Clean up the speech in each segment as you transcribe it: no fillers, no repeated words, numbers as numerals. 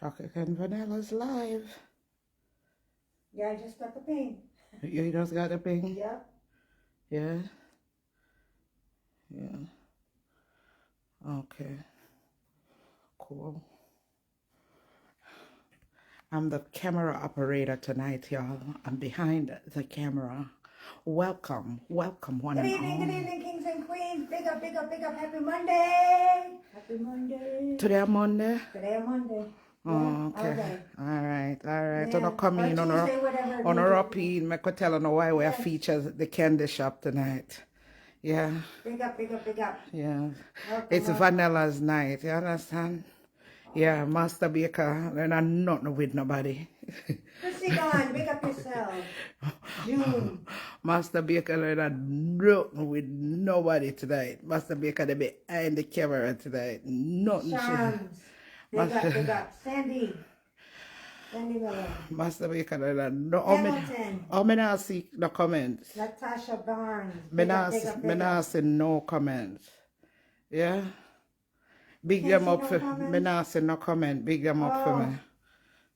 Chocolate and Vanilla's live. Yeah, I just got the ping. You just got the ping? Yep. Yeah. Yeah. Okay. Cool. I'm the camera operator tonight, y'all. I'm behind the camera. Welcome, welcome, one Good and evening, all. good evening, kings and queens. Big up, big up, big up. Happy Monday. Happy Monday. Today Monday? Today on Monday. Oh, Yeah, okay. All right. Yeah. So not come in or on Tuesday, whatever. a repeat. I could tell on why we Yes. feature the candy shop tonight. Yeah. Big up, big up, big up. Yeah. Welcome, It's welcome. Vanilla's night, you understand? Yeah, Master Baker, and I'm not with nobody. Chrissy Dawn, big up yourself. June. Master Baker, and I'm not with nobody tonight. Master Baker, they behind the camera tonight. Nothing. Shams. Big up. Sandy. Sandy Miller. Master Baker, and I'm not. Hamilton. How many I see no comments? Natasha Barnes. Me not see no comments. Yeah? Big them up for me. Not see no comment. Big them up for me.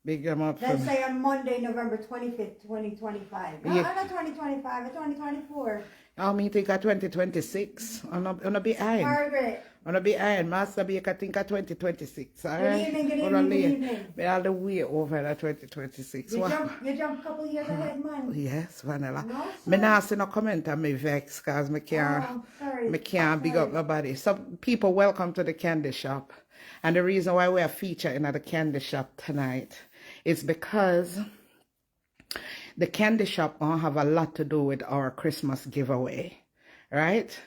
Big them up for Let's me. say on Monday, November 25th, 2025. No, Yeah. not 2025, 2024. I mean, think of 2026. I'm not behind. Margaret. I'm not behind. Master Baker think of 2026. All Good right? evening, good evening, good evening. Me all the way over at 2026. You jump a couple years ahead, man. Yes, Vanilla. No, Me sir. not see no comment on me vex because me can't. Oh, sorry. Me can't big up nobody. Some people, welcome to the candy shop. And the reason why we are featuring at the candy shop tonight is because the candy shop gonna have a lot to do with our Christmas giveaway, right?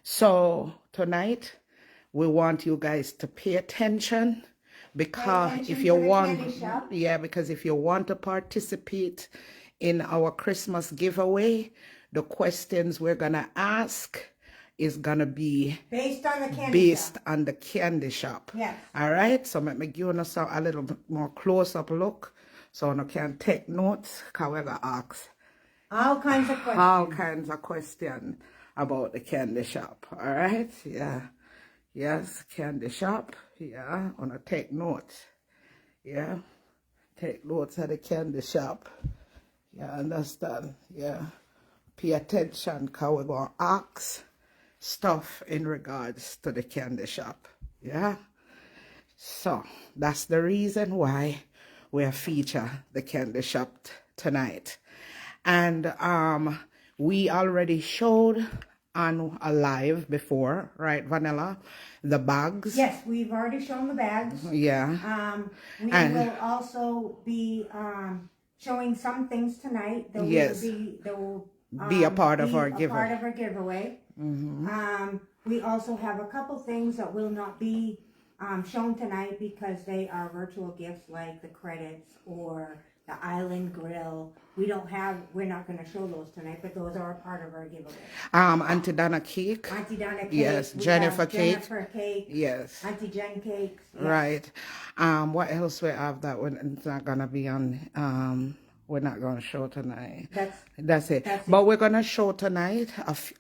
So tonight we want you guys to pay attention because if you want, because if you want to participate in our Christmas giveaway, the questions we're gonna ask is gonna be based on the candy shop. Yes. All right. So let me give you a little bit more close up look, so you can take notes. Cause we're gonna ask all kinds of questions. All kinds of questions about the candy shop. All right. Yeah. Yes, candy shop. Yeah. Wanna take notes. Yeah. Take notes of the candy shop. Yeah. Understand? Yeah. Pay attention, cause we're gonna ask stuff in regards to the candy shop. Yeah. So that's the reason why we feature the candy shop tonight. And we already showed on a live before, right, Vanilla, the bags. Yes, we've already shown the bags. Yeah. We will also be showing some things tonight that will be a part of our giveaway. Mm-hmm. We also have a couple things that will not be shown tonight because they are virtual gifts, like the credits or the Island Grill. We're not going to show those tonight, but those are a part of our giveaway. Auntie Donna cake. Auntie Donna cake. Yes. Jennifer cake. Jennifer cake. Yes. Auntie Jen cakes. Yes. Right. What else we have that it's not going to be on, we're not going to show tonight. That's it. But we're going to show tonight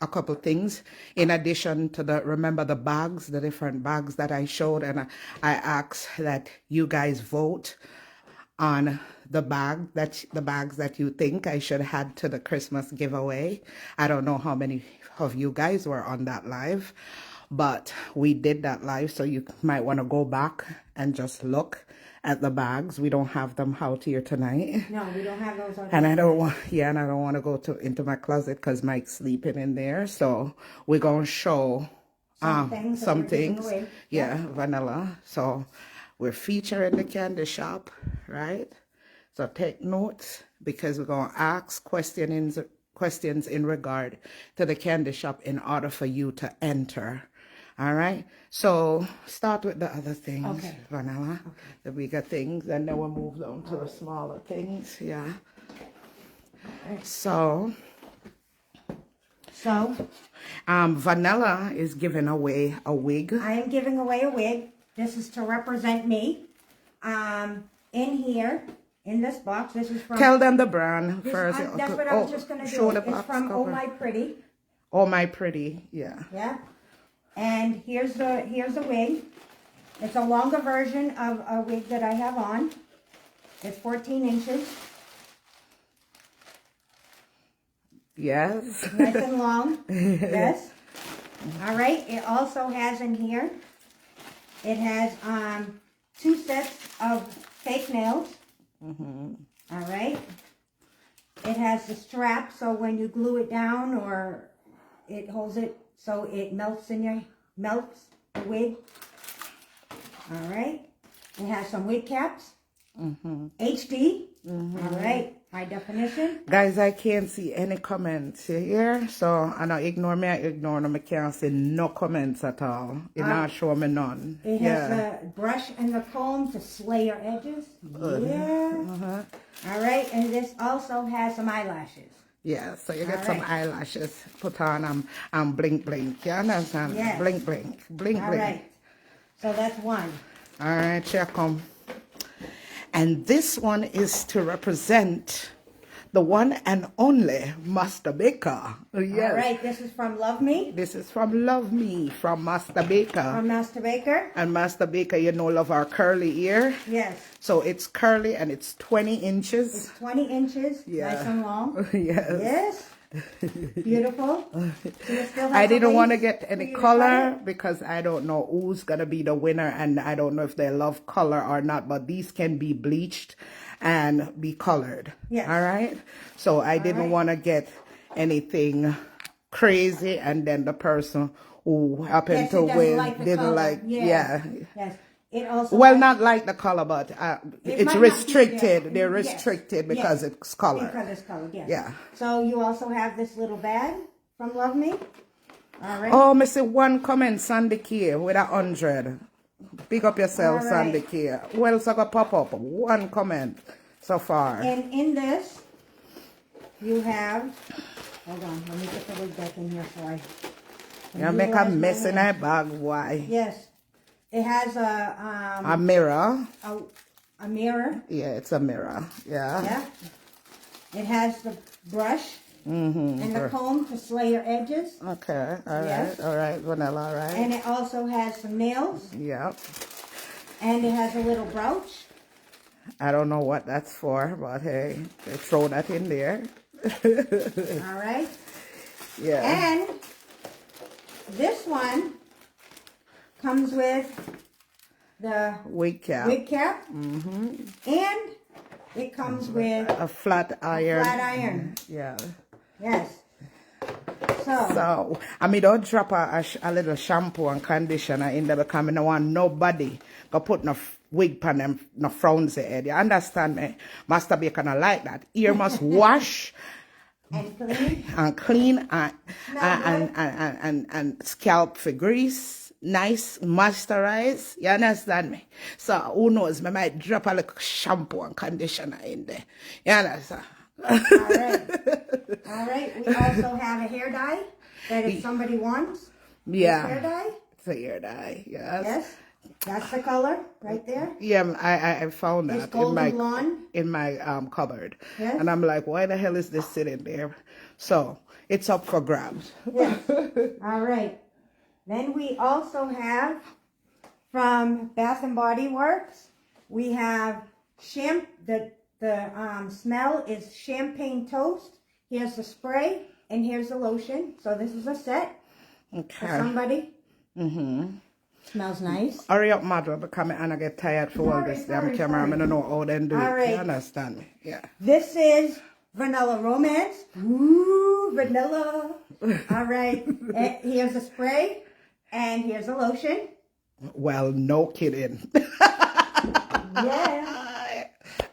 a couple things in addition to remember the bags, the different bags that I showed, and I asked that you guys vote on the bags that you think I should add to the Christmas giveaway. I don't know how many of you guys were on that live, but we did that live, so you might want to go back and just look at the bags. We don't have them out here tonight. No, we don't have those out and I don't want to go into my closet because Mike's sleeping in there. So we're gonna show some things. Yeah, Vanilla. So we're featuring the candy shop, right? So take notes because we're gonna ask questions in regard to the candy shop in order for you to enter. All right, so start with the other things, Vanilla, the bigger things, and then we'll move on to the smaller things. Yeah. So Vanilla is giving away a wig. I am giving away a wig. This is to represent me. In here, in this box, this is from... Tell them the brand first. That's what I was just going to do. It's from cover. Oh My Pretty. Oh My Pretty, yeah. Yeah. And here's the wig. It's a longer version of a wig that I have on. It's 14 inches. Yes. Nice and long. Yes. All right. It also has in here, it has 2 sets of fake nails. All right. It has the strap, so when you glue it down, or it holds it so it melts the wig. All right. It has some wig caps. HD. All right. High definition. Guys, I can't see any comments here, so I don't ignore me. I ignore them. I can't see no comments at all. It not show me none. It has the brush and the comb to slay your edges. Yeah. All right. And this also has some eyelashes. Yeah, so you get some eyelashes put on and blink, blink. You understand? Yes. Blink, blink, blink, All blink. right. So that's one. All right, here come. And this one is to represent the one and only Master Baker. Yes. All right, this is from Love Me. This is from Love Me, from Master Baker. From Master Baker. And Master Baker, you know, love our curly ear. Yes. So it's curly and it's 20 inches. It's 20 inches. Yeah. Nice and long. Yes. Yes. Beautiful. So you still have I the didn't want to lace get any for your color because I don't know who's going to be the winner, and I don't know if they love color or not, but these can be bleached and be colored. Yes. All right. So I didn't want to get anything crazy, and then the person who happened to win didn't like. Yeah. Yes. It also Well, not like the color, but it's might not be, restricted. They're restricted because it's color. Because it's color, yes. Yeah. So you also have this little bag from Love Me. All right. Oh, I see one comment, Sandy K, with 100. Big up yourself, All right. Sandy K. Well, so go pop up. One comment so far. And in this, you have, hold on, let me get the wig back in here so I You make a mess in that bag, why? Yes. It has A mirror. a mirror. Yeah, it's a mirror. Yeah. Yeah. It has the brush and the comb to slay your edges. Okay. All Yes. right. All right. Vanilla, all right. And it also has some nails. Yep. And it has a little brooch. I don't know what that's for, but hey, they throw that in there. All right. Yeah. And this one comes with the Wig cap. wig cap. And it comes with A flat iron. flat iron. Yeah. Yes. So, So, I mean, don't drop a little shampoo and conditioner in there because I don't want nobody go put no wig on them, no frowns head. You understand me? Master Baker not like that. Ear must wash and clean. and clean and scalp for grease. Nice, moisturize. You understand me? So, who knows? I might drop a little shampoo and conditioner in there. You understand? All right. All right. We also have a hair dye that if somebody wants. Yeah. Hair dye. It's a hair dye. Yes. Yes. That's the color right there. Yeah, I found It's that golden blonde. in my cupboard. Yes. And I'm like, why the hell is this sitting there? So it's up for grabs. Yes. All right. Then we also have from Bath and Body Works. We have the smell is champagne toast. Here's the spray and here's the lotion. So this is a set for Okay. somebody. Smells nice. Hurry up, mother, because I get tired for all this damn camera. I don't know how they do All it. right. You understand me? Yeah. This is Vanilla Romance. Ooh, vanilla. All right. And here's a spray and here's a lotion. Well, no kidding. Yeah.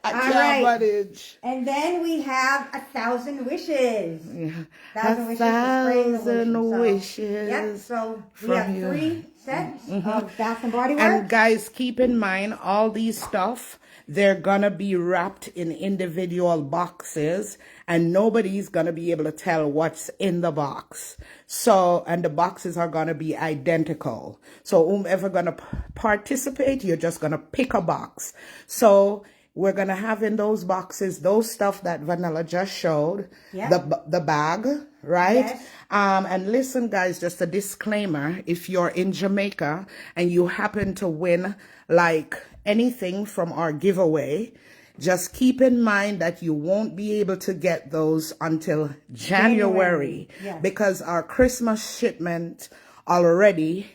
I All can't right. manage. And then we have 1,000 wishes. Yeah. 1,000 wishes. The spray and the 1,000 lotion. wishes. Yep. So we from have you. 3 sets of Bath and Body Works. And guys, keep in mind, all these stuff, they're gonna be wrapped in individual boxes, and nobody's gonna be able to tell what's in the box. So, and the boxes are gonna be identical. So whomever gonna participate, you're just gonna pick a box. So we're going to have in those boxes those stuff that Vanilla just showed, the bag, right? Yes. And listen, guys, just a disclaimer, if you're in Jamaica and you happen to win like anything from our giveaway, just keep in mind that you won't be able to get those until January. Yes. Because our Christmas shipment already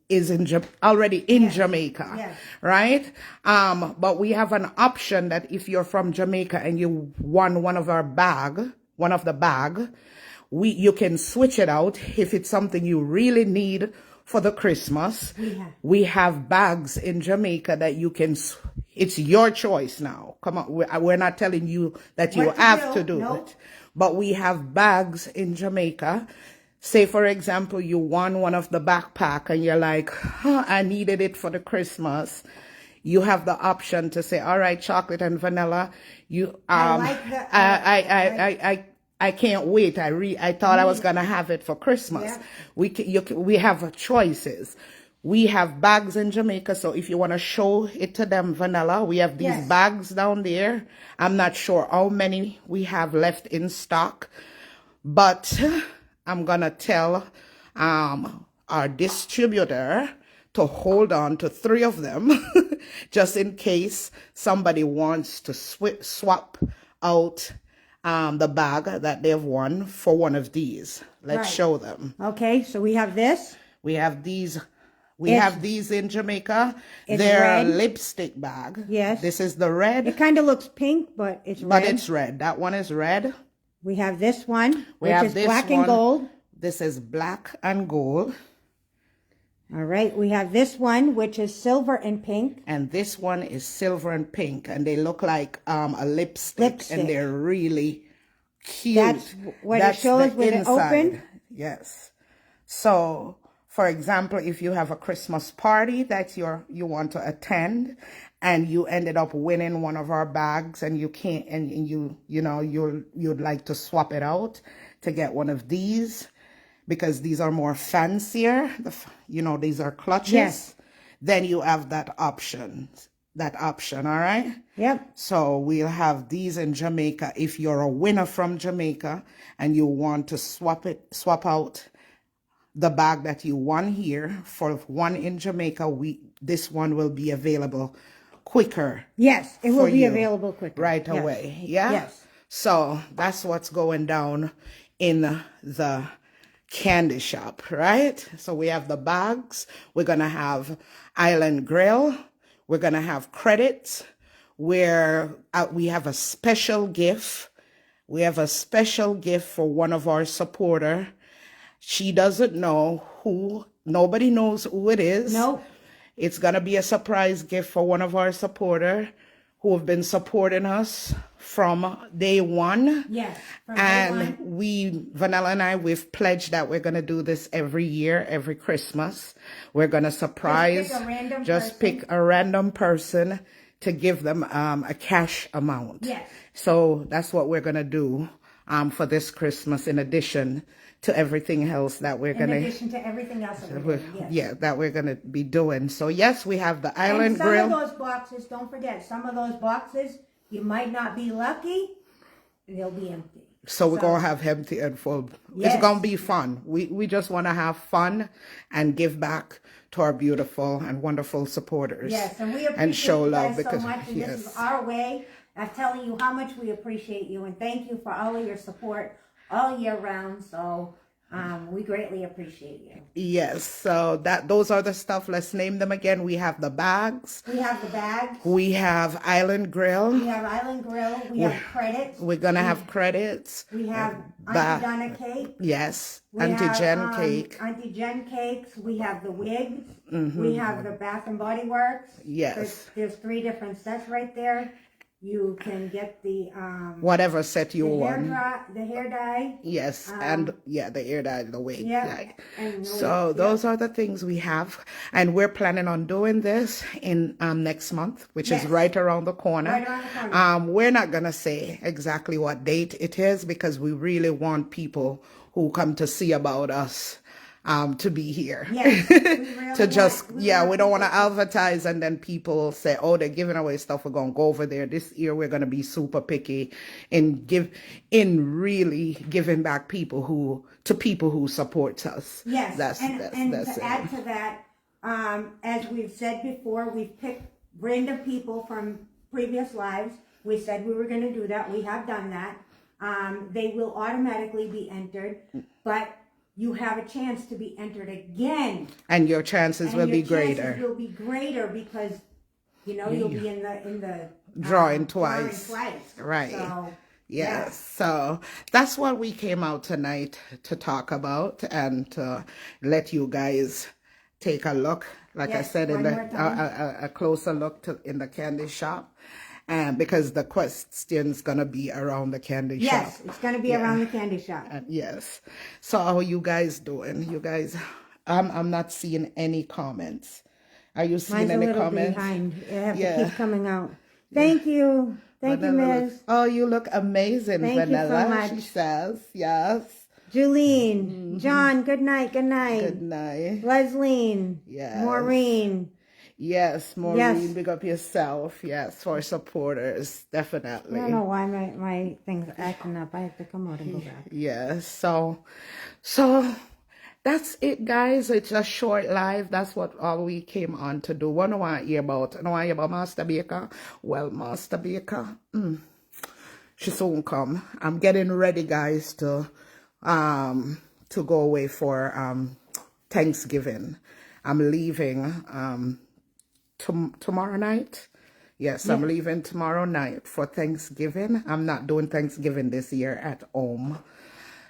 is already in Jamaica, right? But we have an option that if you're from Jamaica and you won one of the bag, you can switch it out if it's something you really need for the Christmas. We have bags in Jamaica that you can. It's your choice now. Come on, we're not telling you that you have to do it, but we have bags in Jamaica. Say, for example, you won one of the backpack and you're like, I needed it for the Christmas. You have the option to say, all right, chocolate and vanilla. I can't wait. I thought I was going to have it for Christmas. Yeah. We have choices. We have bags in Jamaica. So if you want to show it to them, Vanilla, we have these bags down there. I'm not sure how many we have left in stock, but I'm going to tell our distributor to hold on to 3 of them just in case somebody wants to swap out the bag that they've won for one of these. Let's show them. Okay, so we have this. We have these. We have these in Jamaica. They're red. A lipstick bag. Yes. This is the red. It kind of looks pink, but it's red. But it's red. That one is red. We have this one, which is black and gold. This is black and gold. All right. We have this one, which is silver and pink. And this one is silver and pink. And they look like a lipstick. And they're really cute. That's what it shows when it opened. Yes. So, for example, if you have a Christmas party that you want to attend, and you ended up winning one of our bags, and you can't, and you'd like to swap it out to get one of these, because these are more fancier. These are clutches. Yes. Then you have that option. All right. Yep. So we'll have these in Jamaica. If you're a winner from Jamaica and you want to swap out the bag that you won here for one in Jamaica, this one will be available quicker. Yes, it will be available quicker. Right away. Yeah? Yes. So that's what's going down in the candy shop, right? So we have the bags. We're going to have Island Grill. We're going to have credits where we have a special gift. We have a special gift for one of our supporters. She doesn't know who. Nobody knows who it is. Nope. It's going to be a surprise gift for one of our supporters who have been supporting us from day one. Yes. And Vanilla and I, we've pledged that we're going to do this every year, every Christmas. We're going to surprise, pick a random person to give them a cash amount. Yes. So that's what we're going to do for this Christmas, in addition to everything else that we're going to... In addition to everything else that we're doing, yes. Yeah, that we're going to be doing. So, yes, we have the Island Grill. And some of those boxes, don't forget, some of those boxes, you might not be lucky, they'll be empty. So we're going to have empty and full. Yes. It's going to be fun. We just want to have fun and give back to our beautiful and wonderful supporters. Yes, and we appreciate show you love guys because, so much, and this is our way of telling you how much we appreciate you, and thank you for all of your support all year round. So we greatly appreciate you. Yes, so those are the stuff. Let's name them again. We have the bags. We have the bags. We have Island Grill. We have Island Grill. We have credits. We're gonna have credits. We have Auntie Donna cake. Yes, Auntie Jen cake. Auntie Jen cakes. We have the wigs. We have the Bath and Body Works. Yes. There's 3 different sets right there. You can get the whatever set you want. The hair dye. Yes, and the hair dye, the wig. Yeah. So those are the things we have, and we're planning on doing this in next month, which is right around the corner. Right around the corner. We're not gonna say exactly what date it is because we really want people who come to see about us to be here. Yes, we really To just, want, yeah, we don't want to advertise and then people say, oh, they're giving away stuff. We're going to go over there. This year we're going to be super picky in really giving back to people who support us. Yes, and to add to that, as we've said before, we've picked random people from previous lives. We said we were going to do that. We have done that. They will automatically be entered, but you have a chance to be entered again. And your chances will be greater. Chances will be greater because, you'll be in the drawing twice. Right. So, yes. So that's what we came out tonight to talk about and to let you guys take a look. Like I said, in a closer look in the candy shop. Because the question's going to be around the candy shop. Yes, it's going to be around the candy shop. Yes. So how are you guys doing? You guys, I'm not seeing any comments. Are you seeing any comments? Behind. You have to keep coming out. Thank you. Thank you, Ms. Oh, you look amazing, Vanilla. You so much. She says, yes. Julene, John, good night, good night. Good night. Lesline, yes. Maureen. Yes, Maureen, big up yourself. Yes, for supporters, definitely. I don't know why my thing's acting up. I have to come out and go back. Yes, so that's it, guys. It's a short live. That's what all we came on to do. What do I want to hear about? I want to hear about Master Baker. Well, Master Baker, she soon come. I'm getting ready, guys, to go away for Thanksgiving. I'm leaving tomorrow night. Yes, I'm leaving tomorrow night for Thanksgiving. I'm not doing Thanksgiving this year at home.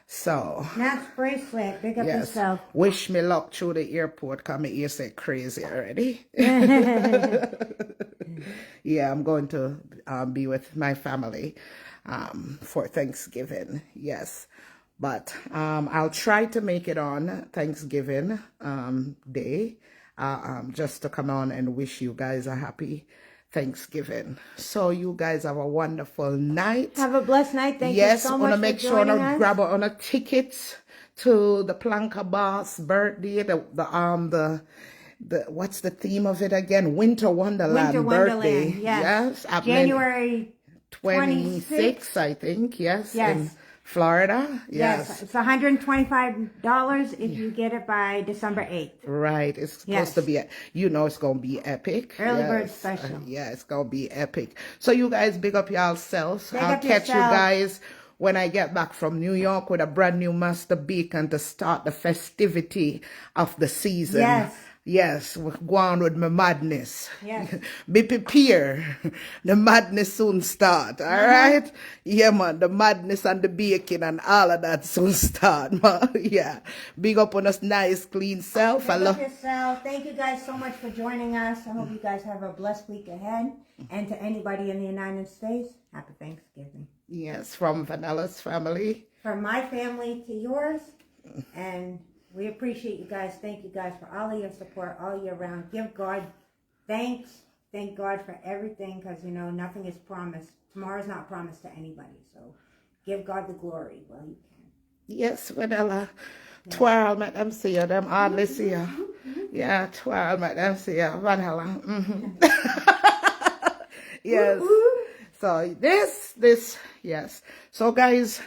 So nice bracelet, big up yourself. Wish me luck through the airport. Come here, say crazy already. Yeah, I'm going to be with my family for Thanksgiving. Yes, but I'll try to make it on Thanksgiving Day. Just to come on and wish you guys a happy Thanksgiving. So you guys have a wonderful night. Have a blessed night. Thank you so much for make sure to grab on a ticket to the Planka Boss birthday. The what's the theme of it again? Winter Wonderland birthday. Yes. January 26th, I think. Yes. Yes. In Florida. Yes. It's $125 if you get it by December 8th. Right. It's supposed to be, it's going to be epic. Early bird special. Yeah, it's going to be epic. So you guys big up yourselves. I'll catch you guys when I get back from New York with a brand new Master Beacon to start the festivity of the season. Yes. Yes, we're going with my madness. Yes. Be prepared. The madness soon start, all right? Yeah, man, the madness and the baking and all of that soon start, man. Yeah. Big up on us nice, clean self. Big up yourself. Thank you guys so much for joining us. I hope you guys have a blessed week ahead. And to anybody in the United States, happy Thanksgiving. Yes, from Vanilla's family. From my family to yours. And we appreciate you guys. Thank you guys for all of your support all year round. Give God thanks. Thank God for everything because, nothing is promised. Tomorrow's not promised to anybody. So give God the glory while you can. Yes, Vanilla. Yeah. Twirl, let them see you. Them hardly see you. Yeah, twirl, let them see you. Vanilla. Yes. So yes. So guys,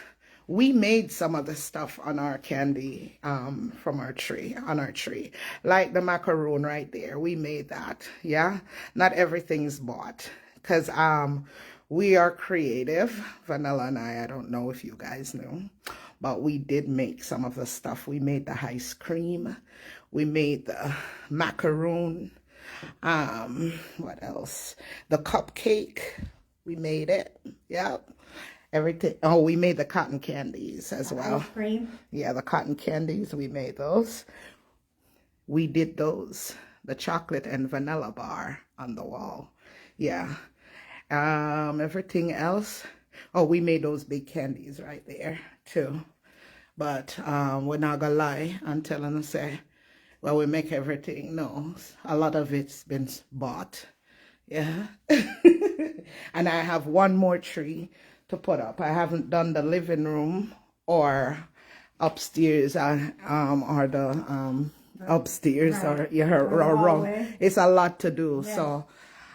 we made some of the stuff on our candy from our tree, like the macaroon right there. We made that. Yeah, not everything's bought because we are creative. Vanilla and I don't know if you guys knew, but we did make some of the stuff. We made the ice cream, we made the macaroon, what else, the cupcake, we made it. Yeah, everything. Oh, we made the cotton candies as well. Ice cream. Yeah, the cotton candies, we made those. We did those. The chocolate and vanilla bar on the wall. Yeah. Everything else. Oh, we made those big candies right there too. But we're not gonna lie and tell them, say, well, we make everything. No, a lot of it's been bought. Yeah. And I have one more tree to put up. I haven't done the living room or upstairs or the upstairs or the wrong. hallway. It's a lot to do, Yeah. so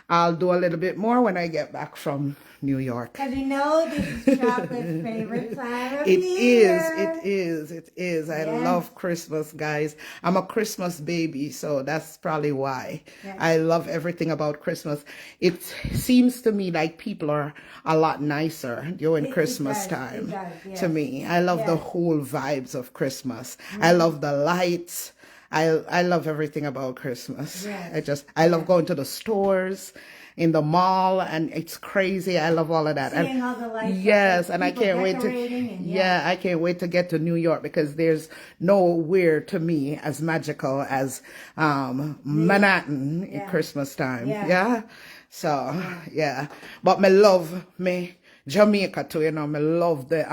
I'll do a little bit more when I get back from New York. Because you know this is Chocolate's favorite time of It year. is. I Yeah. love Christmas, guys. I'm a Christmas baby, so that's probably why. Yeah. I love everything about Christmas. It seems to me like people are a lot nicer during It Christmas does, time. it does, yes. To me, I love the Yes. whole vibes of Christmas. I love the lights. I love everything about Christmas. Yes. I love going to the stores, in the mall, and it's crazy. I love all of that. Seeing all the lights. Yes, and I people can't wait to decorating and I can't wait to get to New York, because there's nowhere to me as magical as Manhattan Yeah. at Christmas time. Yeah. Yeah. So yeah. But me love me Jamaica too, you know. Me love the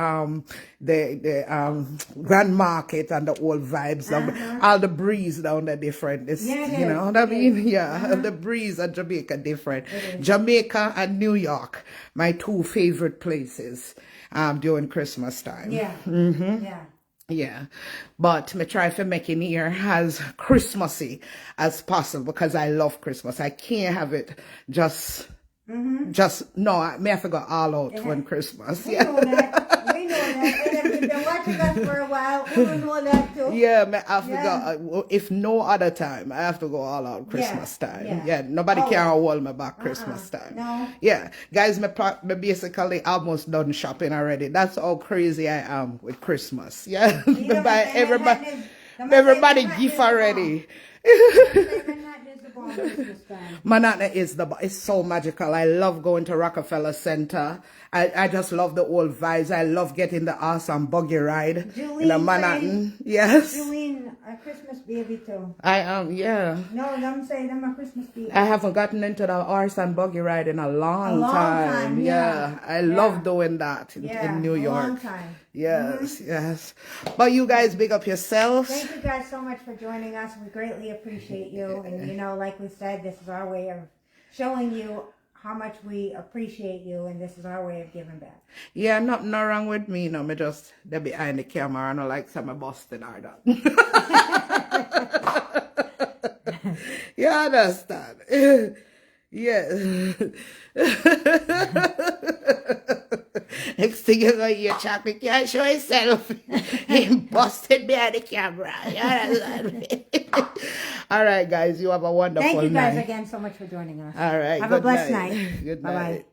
Grand Market and the old vibes of all the breeze down there different. It's, Yeah, it you is. know what I It mean? Yeah. The breeze at Jamaica different. Jamaica and New York, my two favorite places during Christmas time. Yeah. Yeah. Yeah, but me try to make it here as Christmassy as possible, because I love Christmas. I can't have it just no. Me have to go all out when Christmas. We Yeah, know that. We know that. And if you've been watching us for a while, we know that too. yeah. Me have to go. If no other time, I have to go all out Christmas time. yeah. Yeah, nobody Always. can hold me back Christmas time. No. Yeah, guys, me basically almost done shopping already. That's how crazy I am with Christmas. Yeah, You know, buy and everybody Manhattan gift is the already. Manhattan is the bomb Christmas time. Manhattan is it's so magical. I love going to Rockefeller Center. I just love the old vibes. I love getting the awesome buggy ride in the Julene Manhattan. Yes. Julene, a Christmas baby too. I am, yeah. No, I'm saying I'm a Christmas baby. I haven't gotten into the horse and buggy ride in a long time. Yeah. I love doing that in New York. A long time. Yes, yes. But you guys big up yourselves. Thank you guys so much for joining us. We greatly appreciate you. And you know, like we said, this is our way of showing you how much we appreciate you, and this is our way of giving back. Yeah, nothing wrong with me, no. Me just they behind the camera and I like some busted or that. You understand? Yes. Next thing you're gonna hear, Chocolate can't show himself. He busted behind the camera. You understand? All right, guys, you have a wonderful night. Thank you guys again so much for joining us. All right. Have good a blessed night. night. Good Bye-bye. night.